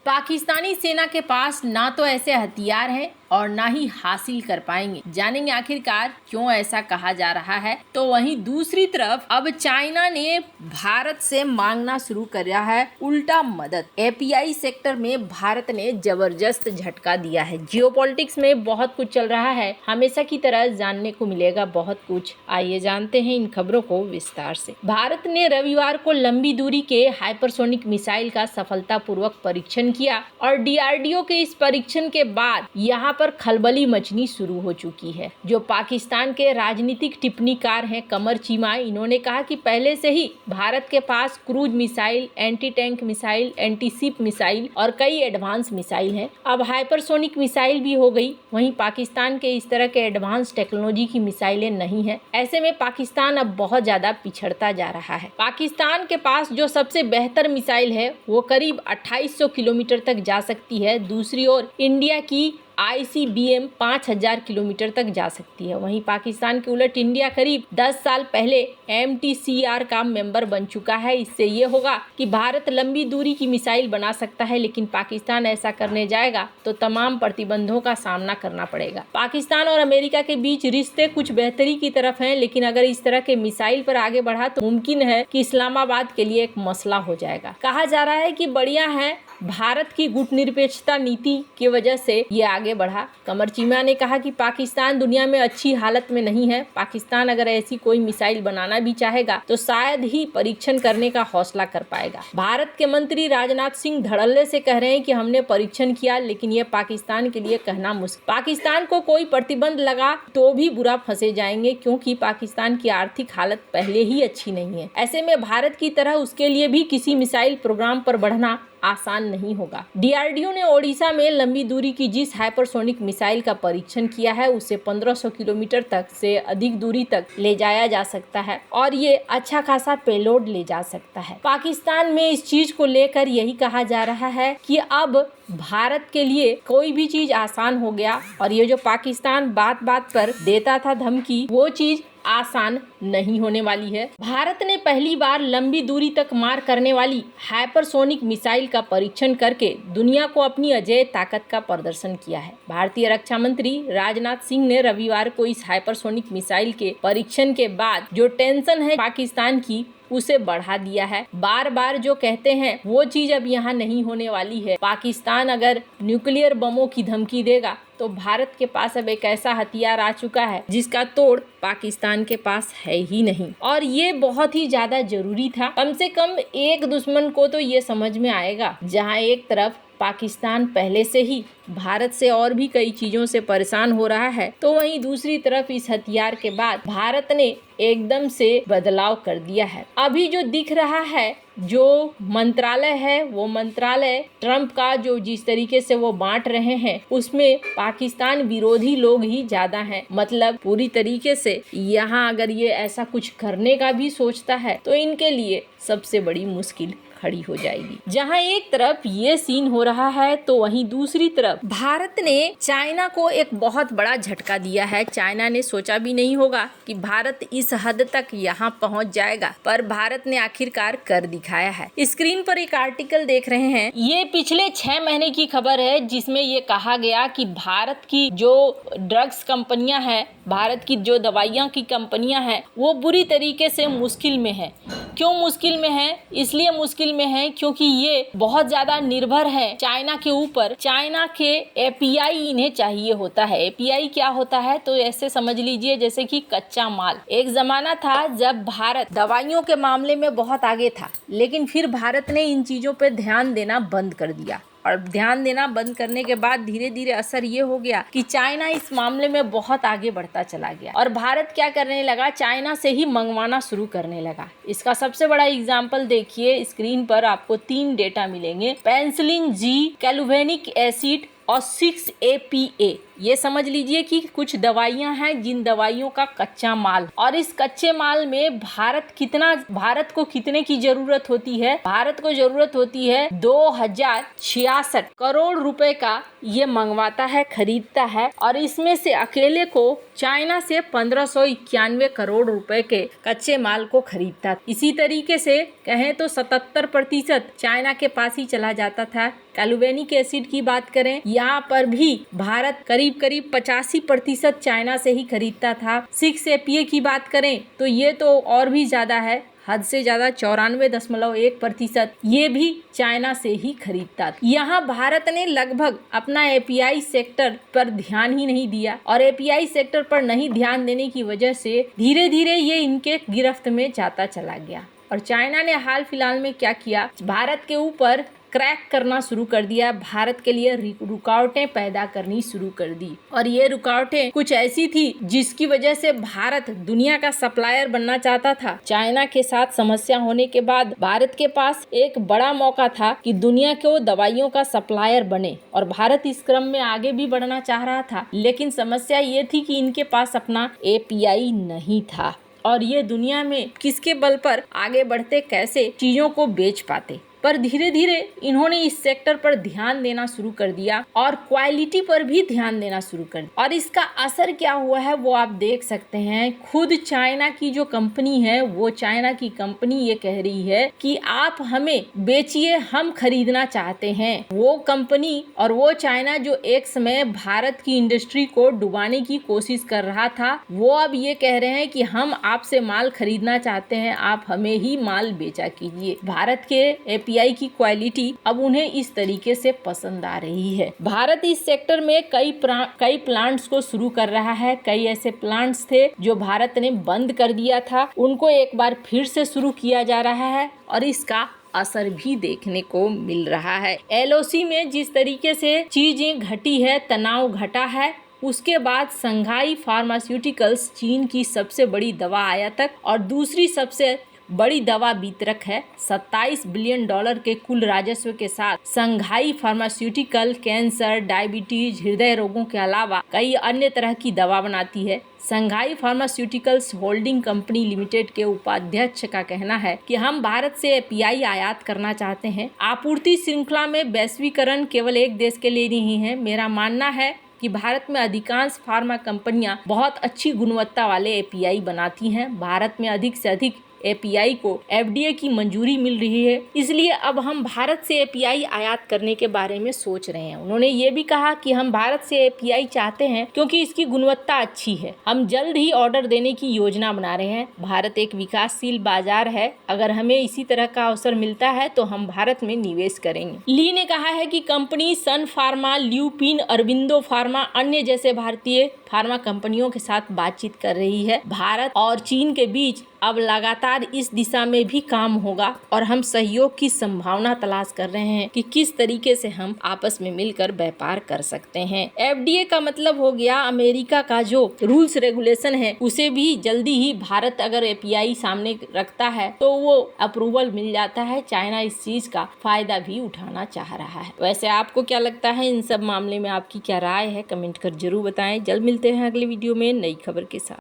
पाकिस्तानी सेना के पास ना तो ऐसे हथियार हैं और ना ही हासिल कर पाएंगे। जानेंगे आखिरकार क्यों ऐसा कहा जा रहा है। तो वहीं दूसरी तरफ अब चाइना ने भारत से मांगना शुरू कर रहा है उल्टा मदद। एपीआई सेक्टर में भारत ने जबरदस्त झटका दिया है। जियोपॉलिटिक्स में बहुत कुछ चल रहा है, हमेशा की तरह जानने को मिलेगा बहुत कुछ। आइए जानते हैं इन खबरों को विस्तार से। भारत ने रविवार को लंबी दूरी के हाइपरसोनिक मिसाइल का सफलतापूर्वक परीक्षण किया और डीआरडीओ के इस परीक्षण के बाद यहाँ पर खलबली मचनी शुरू हो चुकी है। जो पाकिस्तान के राजनीतिक टिप्पणीकार हैं कमर चीमा, इन्होंने कहा कि पहले से ही भारत के पास cruise missile, anti tank missile, anti ship missile और कई एडवांस मिसाइल हैं। अब हाइपरसोनिक मिसाइल भी हो गई। वहीं पाकिस्तान के इस तरह के एडवांस टेक्नोलॉजी की मिसाइलें नहीं है। ऐसे में पाकिस्तान अब बहुत ज्यादा पिछड़ता जा रहा है। पाकिस्तान के पास जो सबसे बेहतर मिसाइल है वो करीब 2800 किलोमीटर तक जा सकती है। दूसरी ओर इंडिया की ICBM 5000 किलोमीटर तक जा सकती है। वहीं पाकिस्तान के उलट इंडिया करीब 10 साल पहले MTCR का मेंबर बन चुका है। इससे ये होगा कि भारत लंबी दूरी की मिसाइल बना सकता है, लेकिन पाकिस्तान ऐसा करने जाएगा तो तमाम प्रतिबंधों का सामना करना पड़ेगा। पाकिस्तान और अमेरिका के बीच रिश्ते कुछ बेहतरी की तरफ हैं, लेकिन अगर इस तरह के मिसाइल पर आगे बढ़ा तो मुमकिन है कि इस्लामाबाद के लिए एक मसला हो जाएगा। कहा जा रहा है कि बढ़िया है भारत की गुटनिरपेक्षता नीति की वजह से ये आगे बढ़ा। कमर चीमा ने कहा कि पाकिस्तान दुनिया में अच्छी हालत में नहीं है। पाकिस्तान अगर ऐसी कोई मिसाइल बनाना भी चाहेगा तो शायद ही परीक्षण करने का हौसला कर पाएगा। भारत के मंत्री राजनाथ सिंह धड़ल्ले से कह रहे हैं कि हमने परीक्षण किया, लेकिन ये पाकिस्तान के लिए कहना मुश्किल। पाकिस्तान को कोई प्रतिबंध लगा तो भी बुरा फंसे जाएंगे, क्योंकि पाकिस्तान की आर्थिक हालत पहले ही अच्छी नहीं है। ऐसे में भारत की तरह उसके लिए भी किसी मिसाइल प्रोग्राम पर बढ़ना आसान नहीं होगा। डीआरडीओ ने ओडिशा में लंबी दूरी की जिस हाइपरसोनिक मिसाइल का परीक्षण किया है उसे 1500 किलोमीटर तक से अधिक दूरी तक ले जाया जा सकता है और ये अच्छा खासा पेलोड ले जा सकता है। पाकिस्तान में इस चीज को लेकर यही कहा जा रहा है कि अब भारत के लिए कोई भी चीज आसान हो गया और ये जो पाकिस्तान बात बात पर देता था धमकी, वो चीज आसान नहीं होने वाली है। भारत ने पहली बार लंबी दूरी तक मार करने वाली हाइपरसोनिक मिसाइल का परीक्षण करके दुनिया को अपनी अजेय ताकत का प्रदर्शन किया है। भारतीय रक्षा मंत्री राजनाथ सिंह ने रविवार को इस हाइपरसोनिक मिसाइल के परीक्षण के बाद जो टेंशन है पाकिस्तान की उसे बढ़ा दिया है। बार बार जो कहते हैं वो चीज अब यहाँ नहीं होने वाली है। पाकिस्तान अगर न्यूक्लियर बमों की धमकी देगा तो भारत के पास अब एक ऐसा हथियार आ चुका है जिसका तोड़ पाकिस्तान के पास है ही नहीं, और ये बहुत ही ज्यादा जरूरी था। कम से कम एक दुश्मन को तो ये समझ में आएगा। जहाँ एक तरफ पाकिस्तान पहले से ही भारत से और भी कई चीजों से परेशान हो रहा है, तो वहीं दूसरी तरफ इस हथियार के बाद भारत ने एकदम से बदलाव कर दिया है। अभी जो दिख रहा है जो मंत्रालय है वो मंत्रालय ट्रंप का जो जिस तरीके से वो बांट रहे हैं उसमें पाकिस्तान विरोधी लोग ही ज्यादा हैं। मतलब पूरी तरीके से यहाँ अगर ये ऐसा कुछ करने का भी सोचता है तो इनके लिए सबसे बड़ी मुश्किल खड़ी हो जाएगी। जहां एक तरफ ये सीन हो रहा है तो वहीं दूसरी तरफ भारत ने चाइना को एक बहुत बड़ा झटका दिया है। चाइना ने सोचा भी नहीं होगा कि भारत इस हद तक यहाँ पहुँच जाएगा, पर भारत ने आखिरकार कर दिखाया है। स्क्रीन पर एक आर्टिकल देख रहे हैं, ये पिछले 6 महीने की खबर है जिसमें ये कहा गया कि भारत की जो ड्रग्स कंपनियां हैं, भारत की जो दवाइयां की कंपनियां हैं वो बुरी तरीके से मुश्किल में है। क्यों मुश्किल में है? इसलिए मुश्किल में है क्योंकि ये बहुत ज्यादा निर्भर है चाइना के ऊपर। चाइना के एपीआई इन्हें चाहिए होता है। एपीआई क्या होता है तो ऐसे समझ लीजिए जैसे कि कच्चा माल। एक जमाना था जब भारत दवाइयों के मामले में बहुत आगे था, लेकिन फिर भारत ने इन चीजों पर ध्यान देना बंद कर दिया और ध्यान देना बंद करने के बाद धीरे धीरे असर ये हो गया कि चाइना इस मामले में बहुत आगे बढ़ता चला गया और भारत क्या करने लगा, चाइना से ही मंगवाना शुरू करने लगा। इसका सबसे बड़ा एग्जाम्पल देखिए, स्क्रीन पर आपको 3 डेटा मिलेंगे, पेनिसिलिन जी, कैलुवेनिक एसिड और 6-APA। ये समझ लीजिए कि कुछ दवाइयां हैं जिन दवाइयों का कच्चा माल, और इस कच्चे माल में भारत को कितने की जरूरत होती है? भारत को जरूरत होती है 2066 करोड़ रुपए का ये मंगवाता है, खरीदता है, और इसमें से अकेले को चाइना से 1591 करोड़ रुपए के कच्चे माल को खरीदता। इसी तरीके से कहें तो 77% चाइना के पास ही चला जाता था। कैलुवेनिक एसिड की बात करें, यहाँ पर भी भारत करीब 85% चाइना से ही खरीदता था। 6-APA की बात करें तो ये तो और भी ज्यादा है, हद से ज्यादा 94.1% ये भी चाइना से ही खरीदता था। यहाँ भारत ने लगभग अपना एपीआई सेक्टर पर ध्यान ही नहीं दिया, और एपीआई सेक्टर पर नहीं ध्यान देने की वजह से धीरे धीरे ये इनके गिरफ्त में जाता चला गया। और चाइना ने हाल फिलहाल में क्या किया, भारत के ऊपर क्रैक करना शुरू कर दिया, भारत के लिए रुकावटें पैदा करनी शुरू कर दी। और ये रुकावटें कुछ ऐसी थी जिसकी वजह से भारत दुनिया का सप्लायर बनना चाहता था। चाइना के साथ समस्या होने के बाद भारत के पास एक बड़ा मौका था कि दुनिया को दवाइयों का सप्लायर बने, और भारत इस क्रम में आगे भी बढ़ना चाह रहा था। लेकिन समस्या ये थी कि इनके पास अपना एपीआई नहीं था, और ये दुनिया में किसके बल पर आगे बढ़ते, कैसे चीजों को बेच पाते। पर धीरे धीरे इन्होंने इस सेक्टर पर ध्यान देना शुरू कर दिया और क्वालिटी पर भी ध्यान देना शुरू कर दिया। और इसका असर क्या हुआ है वो आप देख सकते हैं। खुद चाइना की जो कंपनी है, वो चाइना की कंपनी ये कह रही है कि आप हमें बेचिए, हम खरीदना चाहते हैं। वो कंपनी और वो चाइना जो एक समय भारत की इंडस्ट्री को डुबाने की कोशिश कर रहा था, वो अब ये कह रहे हैं कि हम आपसे माल खरीदना चाहते हैं, आप हमें ही माल बेचा कीजिए। भारत के एपीआई की क्वालिटी अब उन्हें इस तरीके से पसंद आ रही है। भारत इस सेक्टर में कई प्लांट्स को शुरू कर रहा है। कई ऐसे प्लांट्स थे जो भारत ने बंद कर दिया था, उनको एक बार फिर से शुरू किया जा रहा है, और इसका असर भी देखने को मिल रहा है। एलओसी में जिस तरीके से चीजें घटी है, तनाव घटा है, उसके बाद संघाई फार्मास्यूटिकल्स चीन की सबसे बड़ी दवा आयातक और दूसरी सबसे बड़ी दवा वितरक है। 27 बिलियन डॉलर के कुल राजस्व के साथ संघाई फार्मास्यूटिकल कैंसर, डायबिटीज, हृदय रोगों के अलावा कई अन्य तरह की दवा बनाती है। संघाई फार्मास्यूटिकल्स होल्डिंग कंपनी लिमिटेड के उपाध्यक्ष का कहना है कि हम भारत से एपीआई आयात करना चाहते हैं। आपूर्ति श्रृंखला में वैश्वीकरण केवल एक देश के लिए नहीं है। मेरा मानना है कि भारत में अधिकांश फार्मा कंपनियां बहुत अच्छी गुणवत्ता वाले एपीआई बनाती हैं। भारत में अधिक से अधिक एपीआई को एफडीए की मंजूरी मिल रही है, इसलिए अब हम भारत से एपीआई आयात करने के बारे में सोच रहे हैं। उन्होंने ये भी कहा कि हम भारत से एपीआई चाहते हैं क्योंकि इसकी गुणवत्ता अच्छी है। हम जल्द ही ऑर्डर देने की योजना बना रहे हैं। भारत एक विकासशील बाजार है, अगर हमें इसी तरह का अवसर मिलता है तो हम भारत में निवेश करेंगे। ली ने कहा है कि कंपनी सन फार्मा, ल्यूपिन, अरबिंदो फार्मा, अन्य जैसे भारतीय फार्मा कंपनियों के साथ बातचीत कर रही है। भारत और चीन के बीच अब लगातार इस दिशा में भी काम होगा, और हम सहयोग की संभावना तलाश कर रहे हैं कि किस तरीके से हम आपस में मिलकर व्यापार कर सकते हैं। एफडीए का मतलब हो गया अमेरिका का जो रूल्स रेगुलेशन है, उसे भी जल्दी ही भारत अगर एपीआई सामने रखता है तो वो अप्रूवल मिल जाता है। चाइना इस चीज का फायदा भी उठाना चाह रहा है। वैसे आपको क्या लगता है इन सब मामले में, आपकी क्या राय है, कमेंट कर जरूर बताएं। जल्द मिलते हैं अगले वीडियो में नई खबर के साथ।